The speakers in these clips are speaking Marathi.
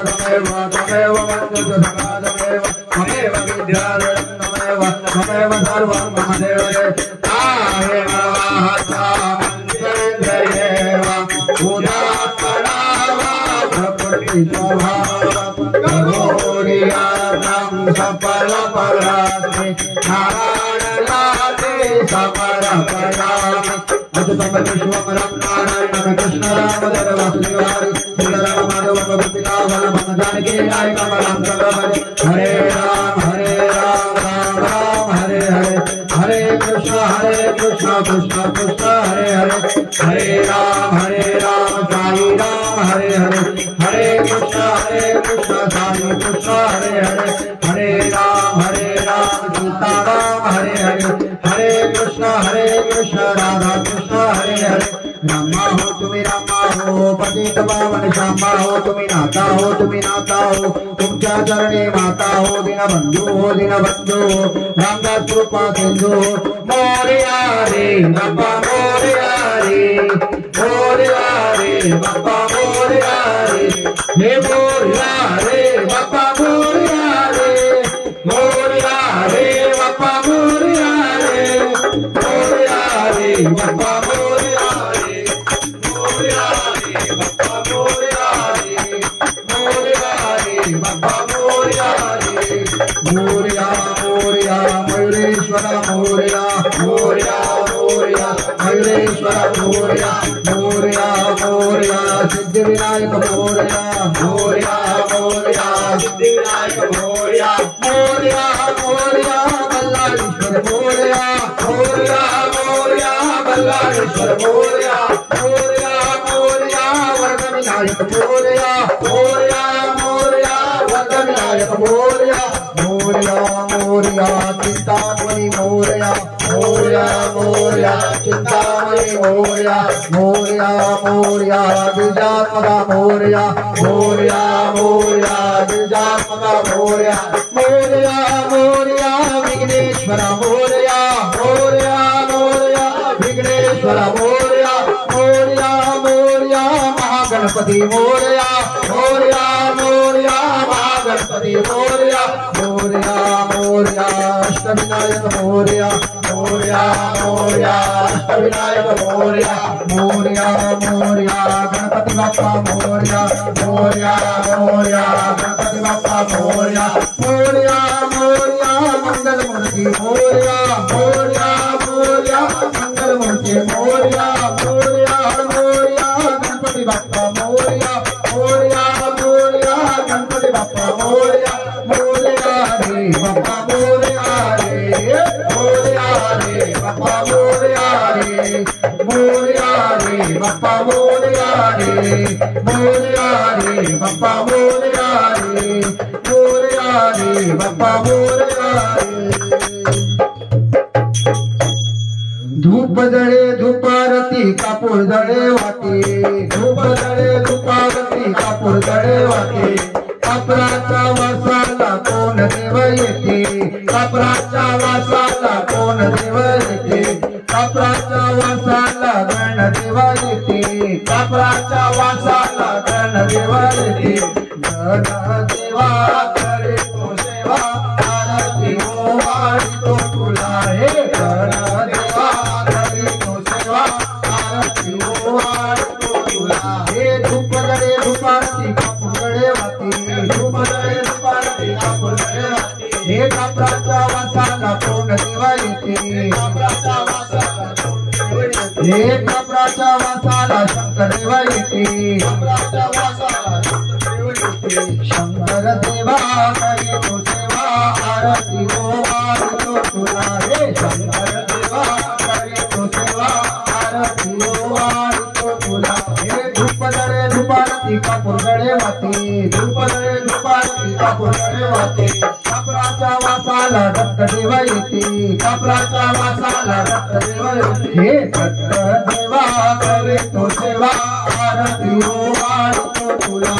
तमेव तमेव वन्दतु सदा तमेव ममेव विद्याधरं तमेव तमेव सर्वं मम देवते तामेव वाहसामन्त्रेन्द्रयेव उदात्तनावा प्रकृतिस्वभावं सफलपरात्मे नारायणाते समरपरामि अच्युतं विश्वमरं नारायणं कृष्ण रामचन्द्र वासुदेवारि श्रीराम माधव गोपिका वल्लभ जानकी नायक राम हरे राम राम राम हरे हरे हरे कृष्ण कृष्ण कृष्ण हरे हरे हरे राम साई राम हरे हरे हरे कृष्ण साई कृष्ण हरे हरे हरे राम सीता राम हरे हरे हरे कृष्ण राधा कृष्ण हरे हरे रामा हो तुम्हें रामा हो पतित पावन श्यामा हो तुम्हें नाता हो तुमच्या चरणी माता हो दीनबंधु हो रामदास कृपा सिंधु मोरया रे बाबा मोरया रे बाबा मोरया रे हे मोरया रे बाबा मोरया रे बाबा मोरया रे बाबा मोरया मयूरेश्वर मोरया मयूरेश्वर मोरया सिद्धि विनायक मोरया सिद्धि विनायक मोरया बल्लाळेश्वर मोरया बल्लाळेश्वर मोरया वर्ग विनायक मोरया वर्ग विनायक मोरया चिंतामणि मोरया चिंतामणि मोरया बीजात्मका मोरया बीजात्मका मोरया विघ्नेश्वर मोरया विघ्नेश्वर मोरया महागणपति मोरया महागणपति मोरया अष्टविनायक मोरया अष्टविनायक मोरया गणपति बाप्पा मोरया गणपति बाप्पा मोरया मंगल मूर्ति मोरया मंगल मूर्ति मोरया गणपति बाप्पा मोरया गणपति बाप्पा मोरया रे बाप्पा मोरया रे बाप्पा मोरया रे बाप्पा मोरया रे बाप्पा मोरया रे बाप्पा मोरया धूप जळे धूपारती कापूर जळे वाटे धूप जळे धूपारती कापूर जळे वाटे कापराच्या वासाला कोण देव येते कापराच्या वासाला कोण देव येते कापराच्या वासाला गण देव येते कापराच्या वासाला गण देव येते गण देवा करे तो सेवा आरती हो वाढतो तुला हे गण देवा करे तो सेवा आरती हो वाढतो तुला हे धूप जळे धूपारती कापूर जळे वाटे हे कापराच्या वासाला कोण देवा येते हे कापराच्या वासाला शंकर देवा येते शंकर देवा करे तो सेवा आरती हो वाढतो तुला हे शंकर देवा करे तो सेवा आरती हो वाढतो तुला हे धूप जळे धूपारती कापूर जळे वाटे धूप जळे धूपारती कापूर जळे वाटे कापराच्या वासाला दत्त देवा येते कापराच्या वासाला दत्त देवा येते हे दत्त देवा करे तो सेवा आरती हो वाढतो तुला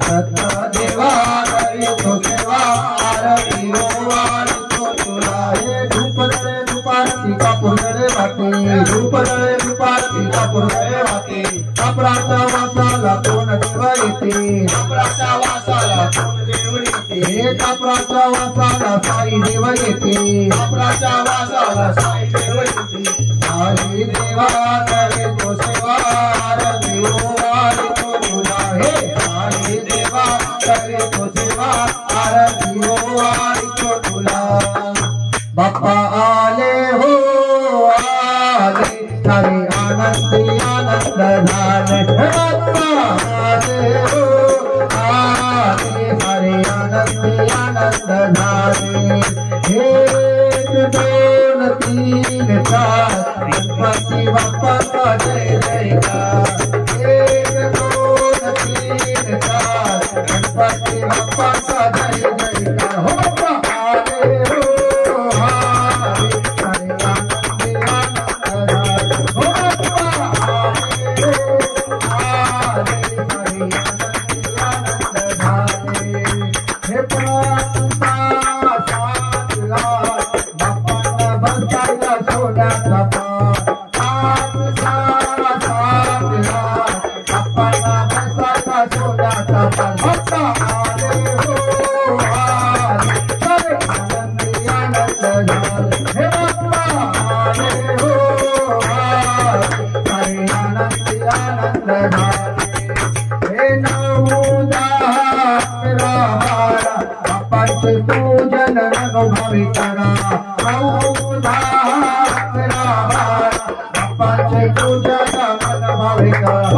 दत्त देवा करे तो सेवा आरती हो वाढतो तुला हे धूप जळे धूपारती कापूर जळे वाटे धूप जळे धूपारती कापूर जळे वाटे कापराच्या वासाला कोण देवा येते कापराच्या वासाला हे कापराच्या वासाला साई देव येते कापराच्या वासाला साई देव येते साई देवा करे तो सेवा आरती ओवाळी तो तुला हे साई देवा करे तो सेवा आरती ओवाळी तो तुला बाप्पा आले हो आले सारे आनंदी आनंद झाले बाप्पा आले हो आले सारे आनंदी आनंद झाले एक दोन तीन चार गणपती बाप्पा जय जयकार एक दोन तीन चार गणपती बाप्पा जय जयकार हो बाप्पा आले हो पूजन भावी करा पूजन मन भावी करा